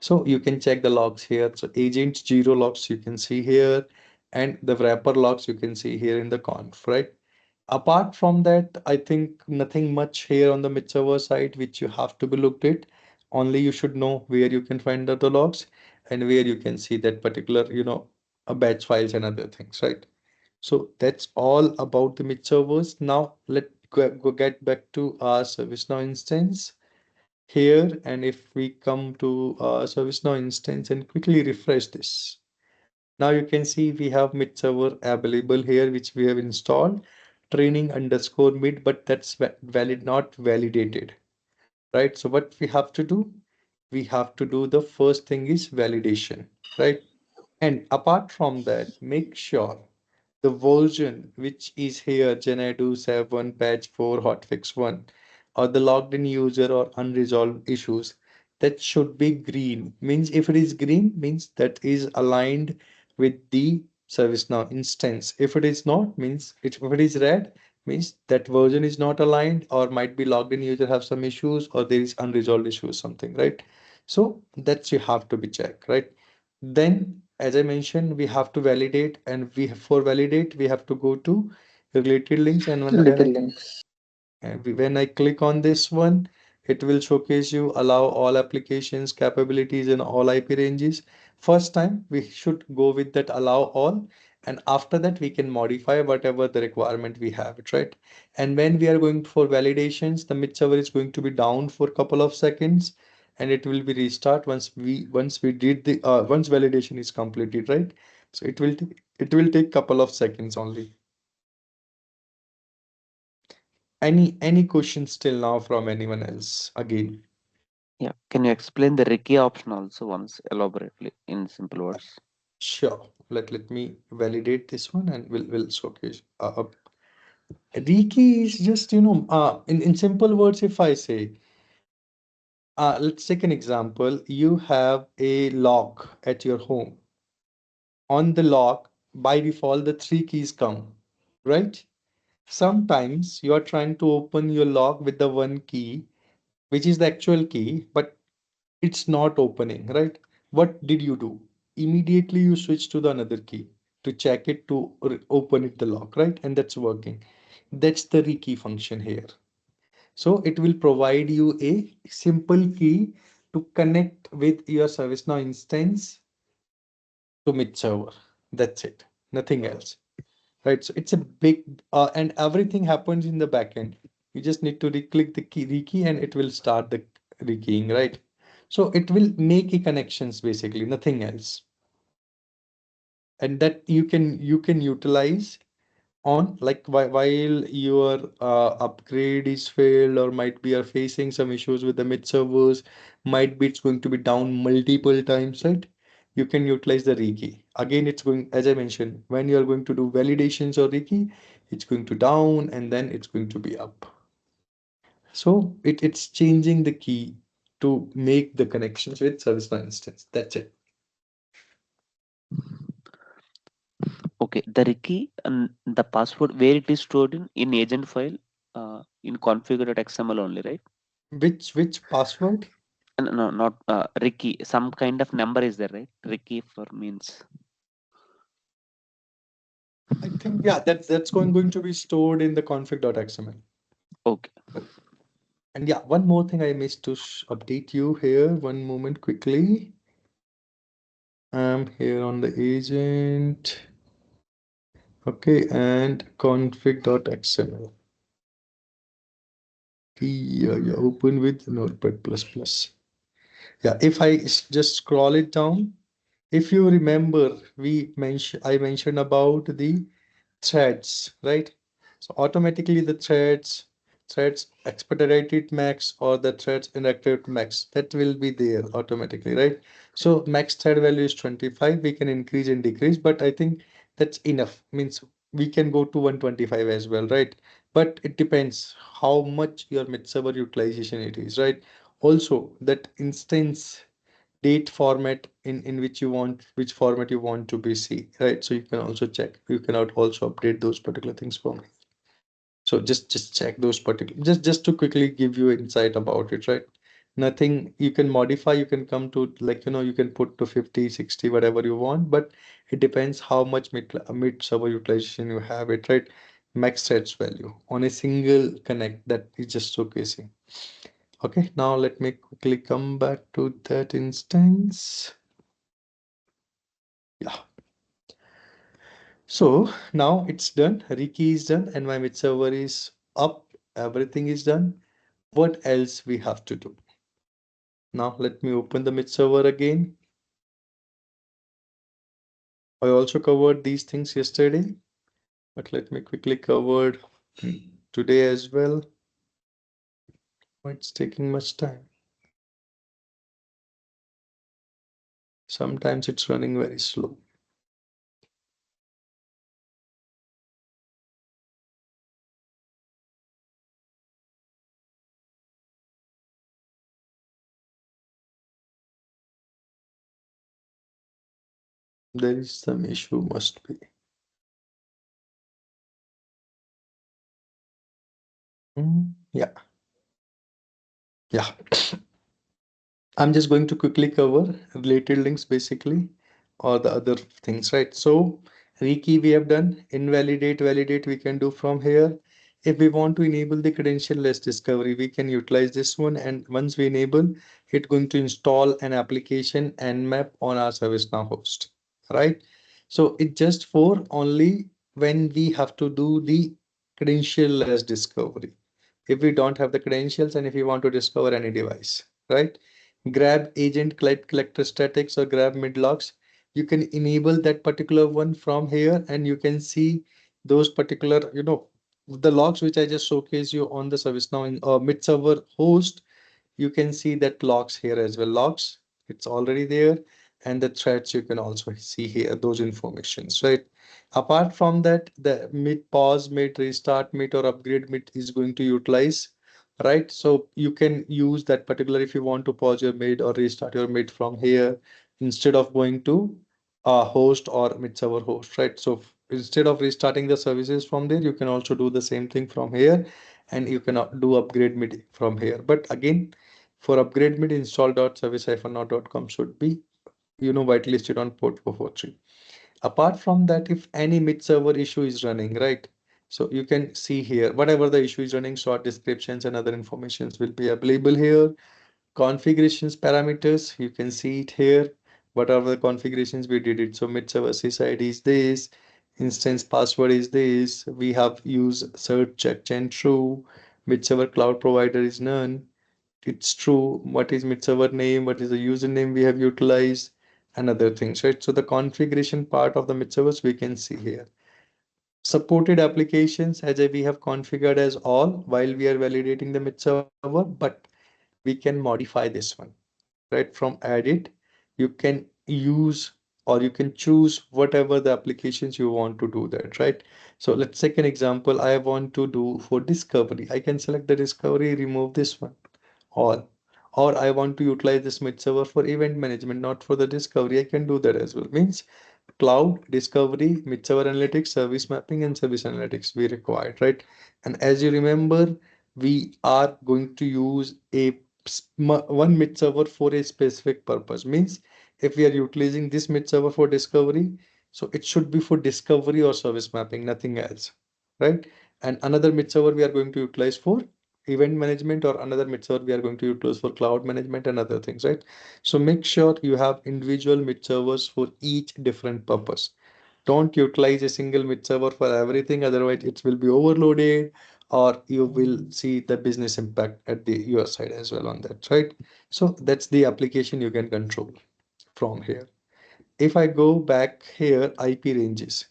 So you can check the logs here. So agent 0 logs you can see here, and the wrapper logs you can see here in the conf, right? Apart from that, I think nothing much here on the mid server side which you have to be looked at. Only you should know where you can find the logs and where you can see that particular, a batch files and other things, right? So that's all about the mid servers. Now let's go get back to our ServiceNow instance here. And if we come to our ServiceNow instance and quickly refresh this, now you can see we have mid server available here, which we have installed training underscore mid, but that's valid, not validated. right? So what we have to do? We have to do the first thing is validation, right? And apart from that, make sure the version which is here, Genedo 7, patch 4, hotfix 1, or the logged in user or unresolved issues, that should be green. Means if it is green, means that is aligned with the ServiceNow instance. If it is not, means if it is red, means that version is not aligned, or might be logged in user have some issues, or there is unresolved issues, something, right? So that's you have to be checked, right? Then, as I mentioned, we have to validate, and for validate, we have to go to related links. And Little links. when I click on this one, it will showcase you allow all applications, capabilities, and all IP ranges. First time, we should go with that allow all. And after that, we can modify whatever the requirement we have, it, right? And when we are going for validations, the mid server is going to be down for a couple of seconds, and it will be restart once we did the once validation is completed, right? So it will take couple of seconds only. Any questions till now from anyone else? Again, Yeah. Can you explain the Ricky option also once elaborately in simple words? sure. Let me validate this one, and we'll showcase. Reiki is just, in simple words, if I say, let's take an example. You have a lock at your home. On the lock, by default, the three keys come, right? Sometimes you are trying to open your lock with the one key, which is the actual key, but it's not opening, right? What did you do? Immediately you switch to the another key to check it to open it the lock, right? And that's working. That's the rekey function here. So it will provide you a simple key to connect with your ServiceNow instance to mid server. That's it. Nothing else. Right? So it's a big and everything happens in the backend. You just need to click the key rekey, and it will start the rekeying, right? So it will make a connections basically, nothing else. And that you can utilize on, like, while your upgrade is failed, or might be are facing some issues with the mid servers, might be it's going to be down multiple times, right? You can utilize the rekey. Again, it's going, as I mentioned, when you are going to do validations or rekey, it's going to down, and then it's going to be up. So it's changing the key to make the connections with ServiceNow instance. That's it. Okay, the Ricky and the password where it is stored in agent file, in configure.xml only, right? Which password? And no, not Ricky. Some kind of number is there, right? Ricky for means. I think, yeah, that's going to be stored in the config.xml. Okay. And yeah, one more thing I missed to update you here. One moment quickly. I'm here on the agent. Okay, and config.xml. Yeah, open with Notepad++. Yeah, if I just scroll it down, if you remember, I mentioned about the threads, right? So automatically the threads expedited max, or the threads inactive max, that will be there automatically, right? So max thread value is 25. We can increase and decrease, but I think that's enough. Means we can go to 125 as well, right? But it depends how much your mid server utilization it is, right? Also, that instance date format in which format you want to be see, right? So you can also check, you can also update those particular things for me. So just check those particular, just to quickly give you insight about it, right? Nothing you can modify, you can come to, like, you can put to 50, 60, whatever you want, but it depends how much mid server utilization you have it, right? Max threads value on a single connect, that is just showcasing. Okay, now let me quickly come back to that instance. Yeah. So now it's done. Rekey is done, and my mid server is up. Everything is done. What else we have to do? Now let me open the mid server again. I also covered these things yesterday, but let me quickly cover today as well. It's taking much time. Sometimes it's running very slow. There is some issue, must be. Yeah. I'm just going to quickly cover related links basically, or the other things, right? So rekey we have done, invalidate, validate we can do from here. If we want to enable the credential-less discovery, we can utilize this one. And once we enable, it's going to install an application Nmap on our ServiceNow host, right? So it's just for only when we have to do the credential-less discovery. If we don't have the credentials and if we want to discover any device, right? Grab agent collector statics or grab mid logs. You can enable that particular one from here and you can see those particular, the logs which I just showcased you on the ServiceNow in mid server host. You can see that logs here as well. Logs, it's already there. And the threads you can also see here, those informations, right? Apart from that, the mid pause, mid restart, mid or upgrade mid is going to utilize, right? So you can use that particular if you want to pause your mid or restart your mid from here instead of going to a host or mid server host, right? So instead of restarting the services from there, you can also do the same thing from here and you can do upgrade mid from here. But again, for upgrade mid install.service-now.com should be, whitelisted on port 443. Apart from that, if any mid server issue is running, right? So you can see here, whatever the issue is running, short descriptions and other informations will be available here. Configurations parameters, you can see it here. Whatever the configurations we did it. So mid server sysID is this, instance password is this. We have used search check chain true. Mid server cloud provider is none. It's true. What is mid server name? What is the username we have utilized? And other things, right? So the configuration part of the mid servers we can see here. Supported applications as we have configured as all while we are validating the mid server, but we can modify this one, right? From edit, you can use or you can choose whatever the applications you want to do that, right? So let's take an example. I want to do for discovery. I can select the discovery, remove this one, all. Or I want to utilize this mid server for event management, not for the discovery. I can do that as well. Means cloud, discovery, mid-server analytics, service mapping, and service analytics we required, right? And as you remember, we are going to use one mid-server for a specific purpose. Means if we are utilizing this mid-server for discovery, so it should be for discovery or service mapping, nothing else, right? And another mid-server we are going to utilize for event management, or another mid-server we are going to utilize for cloud management and other things, right? So make sure you have individual mid servers for each different purpose. Don't utilize a single mid server for everything, otherwise it will be overloaded or you will see the business impact at the your side as well on that, right? So that's the application you can control from here. If I go back here, IP ranges.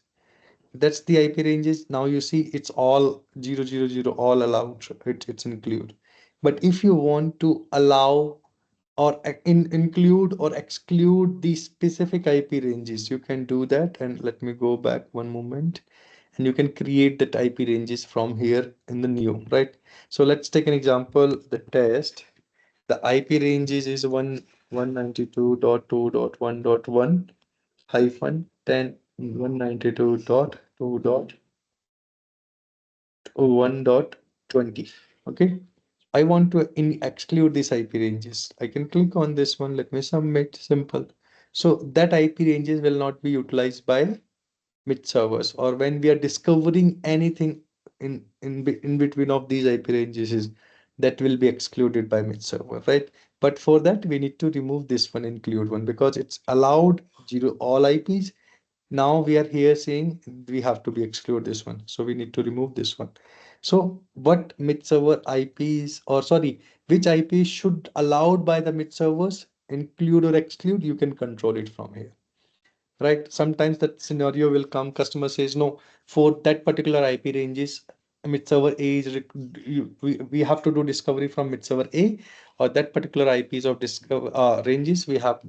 That's the IP ranges. Now you see it's all 000 all allowed. It's include. But if you want to allow or include or exclude the specific IP ranges, you can do that. And let me go back one moment. And you can create that IP ranges from here in the new, right? So let's take an example, the test. The IP ranges is 192.2.1.1 hyphen 10 192.2.1.20. Okay. I want to exclude these IP ranges. I can click on this one. Let me submit. Simple. So that IP ranges will not be utilized by mid servers, or when we are discovering anything in between of these IP ranges is that will be excluded by mid server, right? But for that we need to remove this one, include one, because it's allowed zero all IPs. Now we are here saying we have to be exclude this one, so we need to remove this one. So what mid server IPs, or sorry, which IP should allowed by the mid servers, include or exclude, you can control it from here, right? Sometimes that scenario will come, customer says no, for that particular IP ranges mid server A is we have to do discovery from mid server A, or that particular IPs of discover ranges we have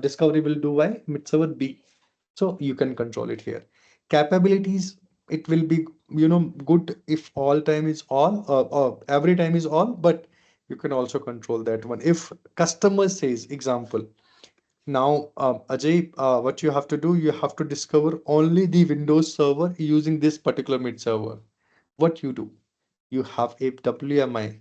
discovery will do by mid server B. So you can control it here. Capabilities, it will be good if all time is all, every time is all, but you can also control that one. If customer says, example, now, Ajay, what you have to do, you have to discover only the Windows server using this particular mid server. What you do? You have a WMI,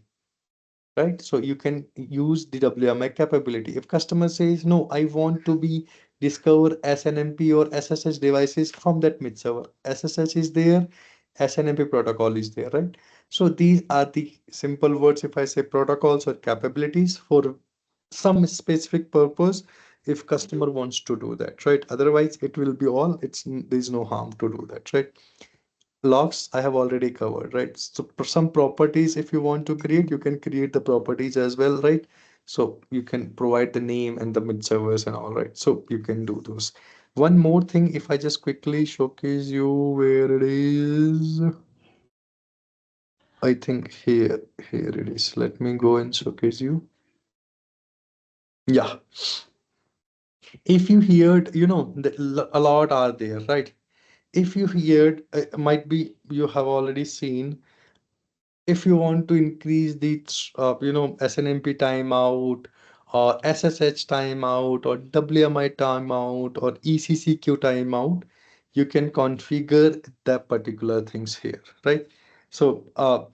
right? So you can use the WMI capability. If customer says, no, I want to be discover SNMP or SSH devices from that mid server. SSH is there, SNMP protocol is there, right? So these are the simple words. If I say protocols or capabilities for some specific purpose, if customer wants to do that, right? Otherwise, it will be all, there's no harm to do that, right? Logs I have already covered, right? So for some properties, if you want to create, you can create the properties as well, right? So you can provide the name and the mid servers and all, right? So you can do those. One more thing, if I just quickly showcase you where it is, I think here it is. Let me go and showcase you. Yeah, if you heard, a lot are there, right? If you heard, might be you have already seen, if you want to increase the SNMP timeout or SSH timeout or WMI timeout or ECCQ timeout, you can configure that particular things here, right? So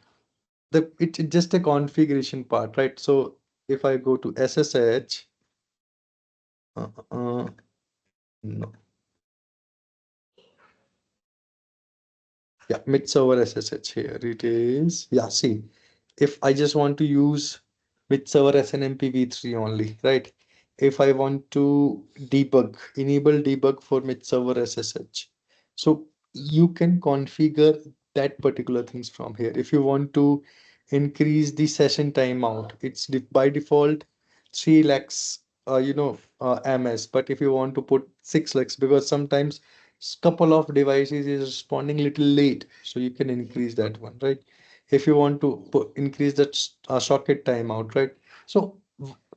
it's just a configuration part, right? So if I go to SSH, no, yeah, mid server SSH, here it is. Yeah, see, if I just want to use mid server SNMP v3 only, right? If I want to enable debug for mid server SSH. So you can configure that particular things from here. If you want to increase the session timeout, it's by default 3 lakhs, ms. But if you want to put 6 lakhs, because sometimes couple of devices is responding little late, so you can increase that one, right? If you want to increase that socket timeout, right? So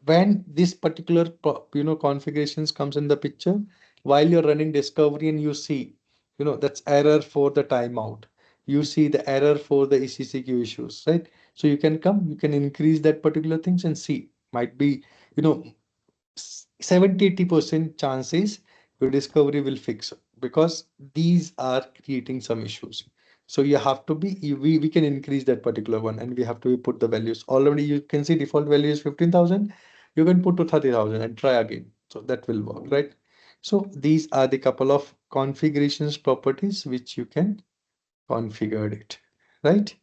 when this particular configurations comes in the picture, while you're running discovery and you see that's error for the timeout, you see the error for the ECCQ issues, right? So you can increase that particular things and see, might be you know 70-80% chances your discovery will fix, because these are creating some issues. So you have to be, we can increase that particular one, and we have to put the values. Already you can see default value is 15,000. You can put to 30,000 and try again. So that will work, right? So these are the couple of configurations properties which you can configure it, right?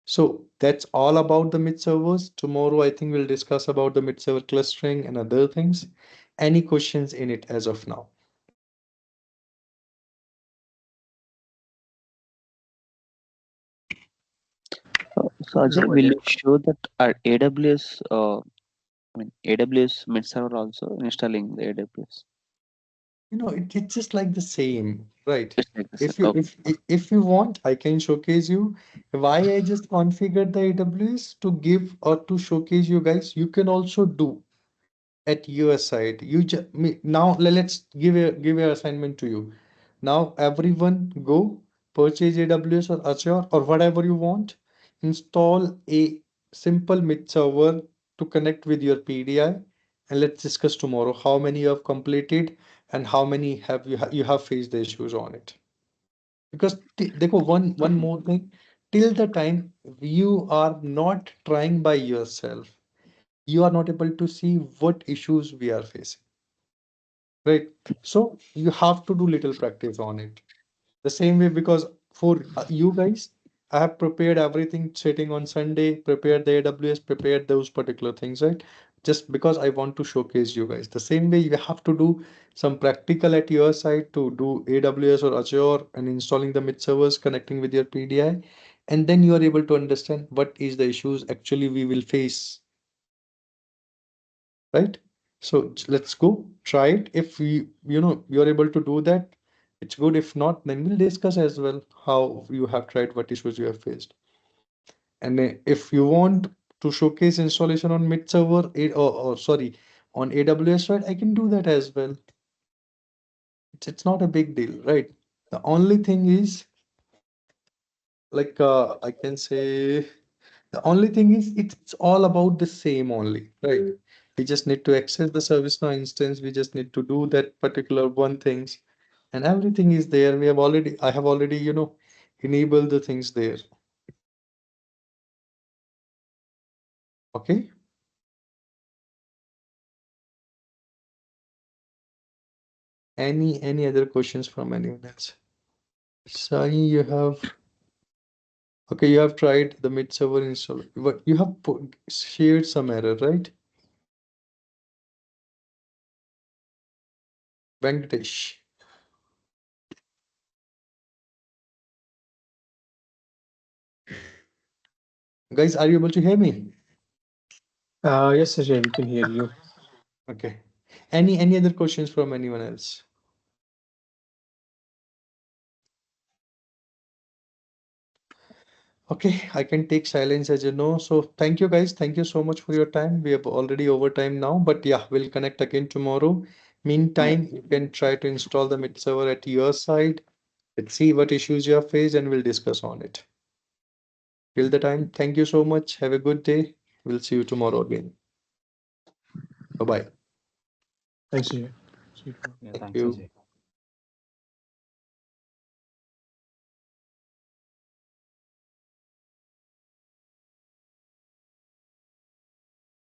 So that's all about the mid servers. Tomorrow, I think we'll discuss about the mid server clustering and other things. Any questions in it as of now? So Ajay, will you show that our AWS, AWS mid server also installing the AWS? It's just like the same, right? It's like the same. If you Okay. if you want, I can showcase you why I just configured the AWS to give or to showcase you guys. You can also do at your side. You just now let's give a assignment to you. Now everyone go purchase AWS or Azure or whatever you want. Install a simple mid server to connect with your PDI, and let's discuss tomorrow how many you have completed and how many have you have faced the issues on it. Because देखो one more thing, till the time you are not trying by yourself, you are not able to see what issues we are facing, right? So you have to do little practice on it. The same way, because for you guys, I have prepared everything sitting on Sunday, prepared the AWS, prepared those particular things, right? Just because I want to showcase you guys. The same way, you have to do some practical at your side to do AWS or Azure and installing the mid servers, connecting with your PDI, and then you are able to understand what is the issues actually we will face, right? So let's go try it. If you're able to do that, It's good. If not, then we'll discuss as well how you have tried, what issues you have faced. And if you want to showcase installation on mid server, or sorry, on AWS side, I can do that as well. It's not a big deal, right? The only thing is, like I can say, the only thing is it's all about the same only, right? We just need to access the ServiceNow instance. We just need to do that particular one things, and everything is there. I have already, enabled the things there. Okay. Any other questions from anyone else? Sai, you have. Okay, you have tried the mid server install, but you have shared some error, right? Venkatesh. Guys, are you able to hear me? Yes, Ajay, we can hear you. Okay. Any other questions from anyone else? Okay, I can take silence as you know. So thank you guys. Thank you so much for your time. We have already over time now, but yeah, we'll connect again tomorrow. Meantime, you can try to install the mid server at your side. Let's see what issues you have faced and we'll discuss on it. Till the time, thank you so much. Have a good day. We'll see you tomorrow again. Bye-bye. Thanks, Ajay. See you tomorrow. Yeah, Thank thanks, you. Ajay.